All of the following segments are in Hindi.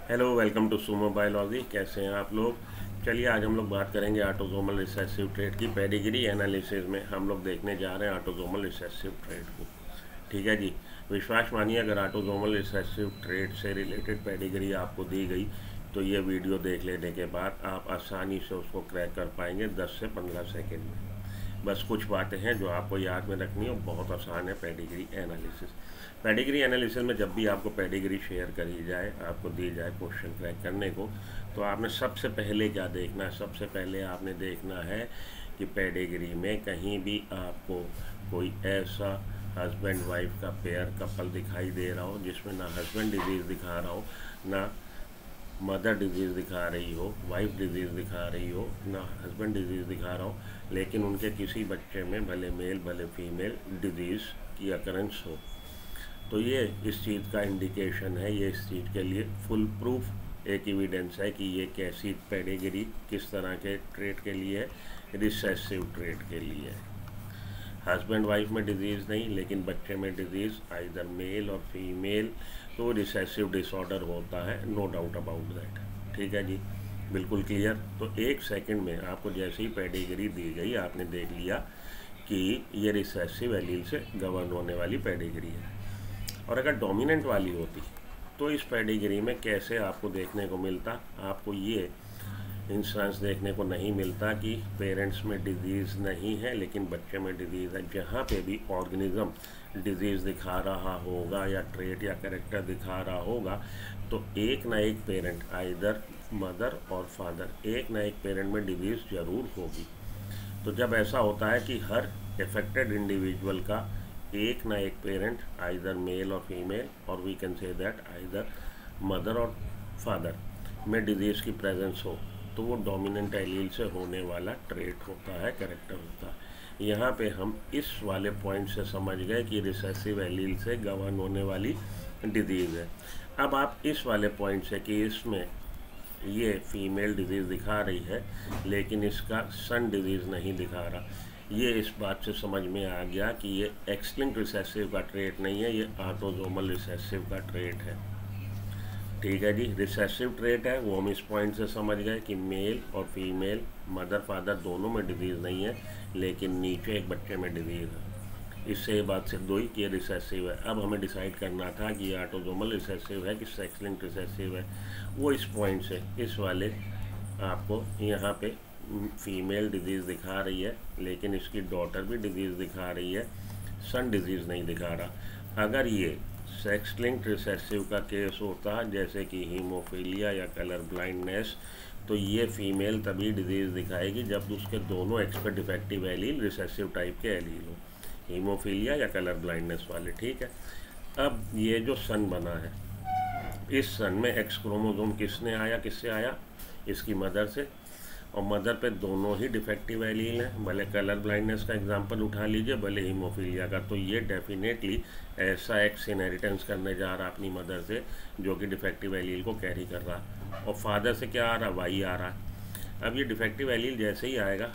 Hello, welcome to Sumo biology. कैसे हैं आप लोग? चलिए आज हम लोग बात करेंगे ऑटोसोमल रिसेसिव ट्रेट की। पेडिग्री एनालिसिस में हम लोग देखने जा रहे हैं ऑटोसोमल रिसेसिव ट्रेट को। ठीक है जी। विश्वास मानिए, अगर ऑटोसोमल रिसेसिव ट्रेट से रिलेटेड पेडिग्री आपको दी गई तो ये वीडियो देख लेने के बाद आप आसानी से उसको क्रैक कर पाएंगे 10 से 15 सेकेंड में। बस कुछ बातें हैं जो आपको याद में रखनी है, बहुत आसान है पेडिग्री एनालिसिस। पेडिग्री एनालिसिस में जब भी आपको पेडिग्री शेयर करी जाए, आपको दी जाए क्वेश्चन क्रैक करने को, तो आपने सबसे पहले क्या देखना है? सबसे पहले आपने देखना है कि पेडिग्री में कहीं भी आपको कोई ऐसा हस्बैंड वाइफ का पेयर कपल दिखाई दे रहा हो जिसमें ना हस्बैंड डिजीज़ दिखा रहा हो, ना मदर डिजीज़ दिखा रही हो, वाइफ डिजीज़ दिखा रही हो, ना हस्बैंड डिजीज़ दिखा रहा हो, लेकिन उनके किसी बच्चे में भले मेल भले फीमेल डिजीज़ की अकरेंस हो। तो ये इस चीज़ का इंडिकेशन है, ये इस चीज़ के लिए फुल प्रूफ एक एविडेंस है कि ये कैसी पेडिग्री किस तरह के ट्रेट के लिए है, रिसेसिव ट्रेट के लिए है। हस्बैंड वाइफ में डिजीज़ नहीं, लेकिन बच्चे में डिजीज़ आइदर मेल और फीमेल, तो रिसेसिव डिसऑर्डर होता है, नो डाउट अबाउट दैट। ठीक है जी, बिल्कुल क्लियर। तो एक सेकंड में आपको जैसे ही पेडिग्री दी गई, आपने देख लिया कि ये रिसेसिव एलील से गवर्न होने वाली पेडिग्री है। और अगर डोमिनेंट वाली होती तो इस पेडिग्री में कैसे आपको देखने को मिलता? आपको ये इंस्टेंस देखने को नहीं मिलता कि पेरेंट्स में डिजीज़ नहीं है लेकिन बच्चे में डिजीज़ है। जहाँ पे भी ऑर्गेनिज्म डिजीज़ दिखा रहा होगा या ट्रेट या कैरेक्टर दिखा रहा होगा, तो एक ना एक पेरेंट, आइदर मदर और फादर, एक ना एक पेरेंट में डिजीज़ ज़रूर होगी। तो जब ऐसा होता है कि हर एफेक्टेड इंडिविजुअल का एक ना एक पेरेंट, आइदर मेल और फीमेल, और we can say that either mother और फादर में डिजीज़ की प्रेजेंस हो, तो वो डोमिनेंट एलील से होने वाला ट्रेट होता है, कैरेक्टर होता है। यहाँ पे हम इस वाले पॉइंट से समझ गए कि रिसेसिव एलील से गवर्न होने वाली डिजीज़ है। अब आप इस वाले पॉइंट से कि इसमें ये फीमेल डिजीज़ दिखा रही है लेकिन इसका सन डिजीज़ नहीं दिखा रहा, ये इस बात से समझ में आ गया कि ये एक्स लिंक्ड रिसेसिव का ट्रेट नहीं है, ये ऑटोसोमल रिसेसिव का ट्रेट है। ठीक है जी, रिसेसिव ट्रेट है वो हम इस पॉइंट से समझ गए कि मेल और फीमेल, मदर फादर दोनों में डिजीज़ नहीं है, लेकिन नीचे एक बच्चे में डिजीज़ है। इससे ये बात सिद्ध हुई कि ये रिसेसिव है। अब हमें डिसाइड करना था कि ये ऑटोसोमल रिसेसिव है कि सेक्स लिंक्ड रिसेसिव है। वो इस पॉइंट से, इस वाले आपको यहाँ पे फीमेल डिजीज़ दिखा रही है लेकिन इसकी डॉटर भी डिजीज़ दिखा रही है, सन डिजीज़ नहीं दिखा रहा। अगर ये सेक्स लिंक्ड रिसेसिव का केस होता जैसे कि हीमोफीलिया या कलर ब्लाइंडनेस, तो ये फीमेल तभी डिजीज़ दिखाएगी जब उसके दोनों एक्स पे डिफेक्टिव एलील रिसेसिव टाइप के एलील हो, हीमोफीलिया या कलर ब्लाइंडनेस वाले। ठीक है। अब ये जो सन बना है, इस सन में एक्स क्रोमोसोम किसने आया, किससे आया? इसकी मदर से। और मदर पे दोनों ही डिफेक्टिव एलील हैं, भले कलर ब्लाइंडनेस का एग्जांपल उठा लीजिए, भले हीमोफीलिया का, तो ये डेफिनेटली ऐसा एक्स इनहेरिटेंस करने जा रहा अपनी मदर से जो कि डिफेक्टिव एलील को कैरी कर रहा। और फादर से क्या आ रहा? वाई आ रहा है। अब ये डिफेक्टिव एलील जैसे ही आएगा,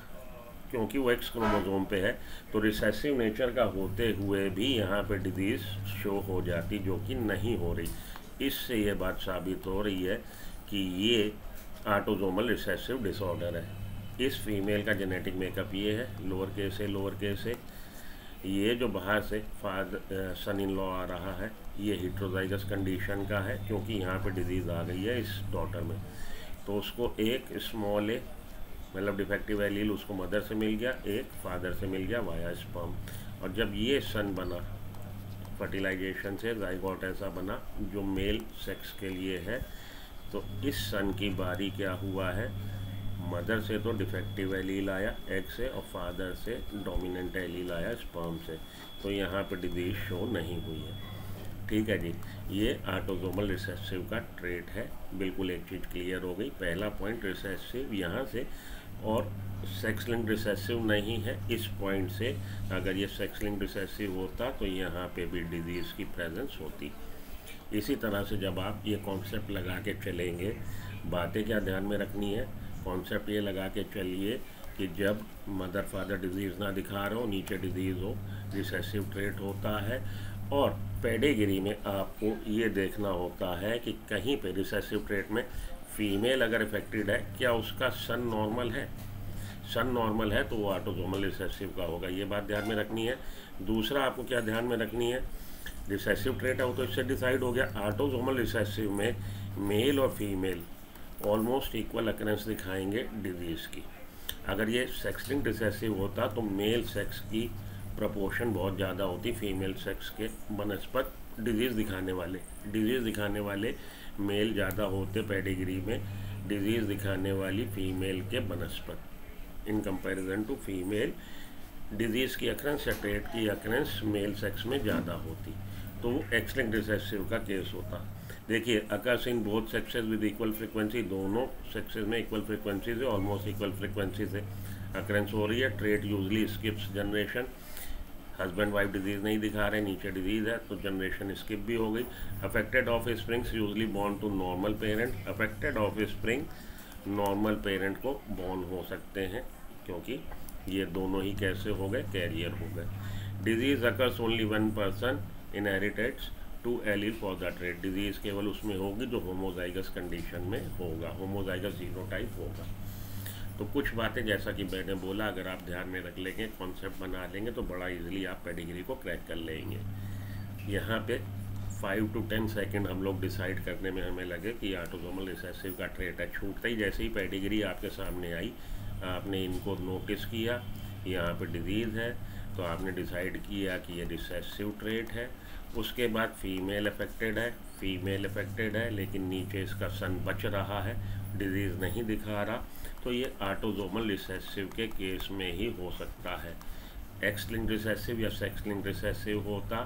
क्योंकि वो एक्स क्रोमोसोम पे है, तो रिसेसिव नेचर का होते हुए भी यहाँ पे डिजीज़ शो हो जाती, जो कि नहीं हो रही। इससे ये बात साबित हो रही है कि ये ऑटोसोमल रिसेसिव डिसऑर्डर है। इस फीमेल का जेनेटिक मेकअप ये है, लोअर केस है, लोअर केस है। ये जो बाहर से फादर सन इन लॉ आ रहा है, ये हिट्रोजाइगस कंडीशन का है क्योंकि यहाँ पे डिजीज़ आ गई है इस डॉटर में। तो उसको एक स्मॉल ए, मतलब डिफेक्टिव एलील उसको मदर से मिल गया, एक फादर से मिल गया वाया स्पर्म। और जब ये सन बना फर्टिलाइजेशन से, जाइगोट ऐसा बना जो मेल सेक्स के लिए है, तो इस सन की बारी क्या हुआ है? मदर से तो डिफेक्टिव एलील आया एग से, और फादर से डोमिनेंट एलील आया स्पर्म से। तो यहाँ पर डिजीज शो नहीं हुई है। ठीक है जी, ये ऑटोसोमल रिसेसिव का ट्रेट है। बिल्कुल एक चीज़ क्लियर हो गई, पहला पॉइंट रिसेसिव यहाँ से, और सेक्स लिंक्ड रिसेसिव नहीं है इस पॉइंट से। अगर ये सेक्स लिंक्ड रिसेसिव होता तो यहाँ पे भी डिजीज़ की प्रेजेंस होती। इसी तरह से जब आप ये कॉन्सेप्ट लगा के चलेंगे, बातें क्या ध्यान में रखनी है? कॉन्सेप्ट ये लगा के चलिए कि जब मदर फादर डिजीज़ ना दिखा रहे हो, नीचे डिजीज़ हो, रिसेसिव ट्रेट होता है। और पेडिग्री में आपको ये देखना होता है कि कहीं पे रिसेसिव ट्रेट में फीमेल अगर इफेक्टेड है, क्या उसका सन नॉर्मल है। सन नॉर्मल है तो वो ऑटोसोमल रिसेसिव का होगा, ये बात ध्यान में रखनी है। दूसरा आपको क्या ध्यान में रखनी है, रिसेसिव ट्रेट है वो तो इससे डिसाइड हो गया। ऑटोसोमल रिसेसिव में मेल और फीमेल ऑलमोस्ट इक्वल अकरेंस दिखाएंगे डिजीज़ की। अगर ये सेक्स लिंक्ड रिसेसिव होता तो मेल सेक्स की प्रपोर्शन बहुत ज़्यादा होती फीमेल सेक्स के बनस्पत डिजीज़ दिखाने वाले मेल ज़्यादा होते पेडिग्री में, डिजीज़ दिखाने वाली फीमेल के बनस्पत in comparison to female. Disease की अकरेंस या ट्रेट की अकरेंस मेल सेक्स में ज़्यादा होती, तो वो एक्स लिंक्ड रिसेसिव का केस होता। देखिए occurs in both sexes with equal frequency, दोनों सेक्सेस में इक्वल फ्रिक्वेंसी से, ऑलमोस्ट इक्वल फ्रिक्वेंसी से अकरेंस हो रही है। Trait usually skips generation, husband wife disease नहीं दिखा रहे, नीचे डिजीज़ है तो जनरेशन स्किप भी हो गई। Affected offsprings usually born to normal parent, affected offspring normal parent को बॉर्न हो सकते हैं, क्योंकि ये दोनों ही कैसे हो गए, कैरियर हो गए। Disease occurs only 1% इनहेरिटेड्स 2 allele for the trait, disease केवल उसमें होगी जो होमोजाइगस कंडीशन में होगा, होमोजाइगस जीनोटाइप होगा। तो कुछ बातें जैसा कि मैंने बोला अगर आप ध्यान में रख लेंगे, कॉन्सेप्ट बना लेंगे तो बड़ा इजीली आप पेडिग्री को क्रैक कर लेंगे। यहाँ पे 5 to 10 सेकंड हम लोग डिसाइड करने में हमें लगे कि ऑटोसोमल रिसेसिव का ट्रेट है। छूटते ही जैसे ही पेडिग्री आपके सामने आई, आपने इनको नोटिस किया, यहाँ पे डिजीज़ है तो आपने डिसाइड किया कि ये रिसेसिव ट्रेट है। उसके बाद फीमेल अफेक्टेड है लेकिन नीचे इसका सन बच रहा है, डिजीज़ नहीं दिखा रहा, तो ये ऑटोसोमल रिसेसिव के केस में ही हो सकता है। एक्स लिंक्ड रिसेसिव या सेक्स लिंक्ड रिसेसिव होता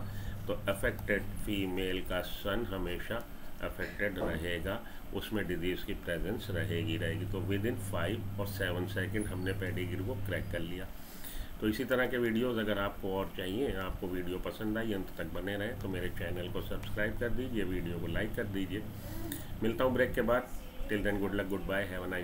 तो अफेक्टेड फीमेल का सन हमेशा अफेक्टेड रहेगा, उसमें डिजीज़ की प्रेजेंस रहेगी। तो विद इन 5 और 7 सेकंड हमने पेडिग्री को क्रैक कर लिया। तो इसी तरह के वीडियोस अगर आपको और चाहिए, आपको वीडियो पसंद आई, अंत तक बने रहें तो मेरे चैनल को सब्सक्राइब कर दीजिए, वीडियो को लाइक कर दीजिए। मिलता हूँ ब्रेक के बाद। Till then good luck, good bye, have a nice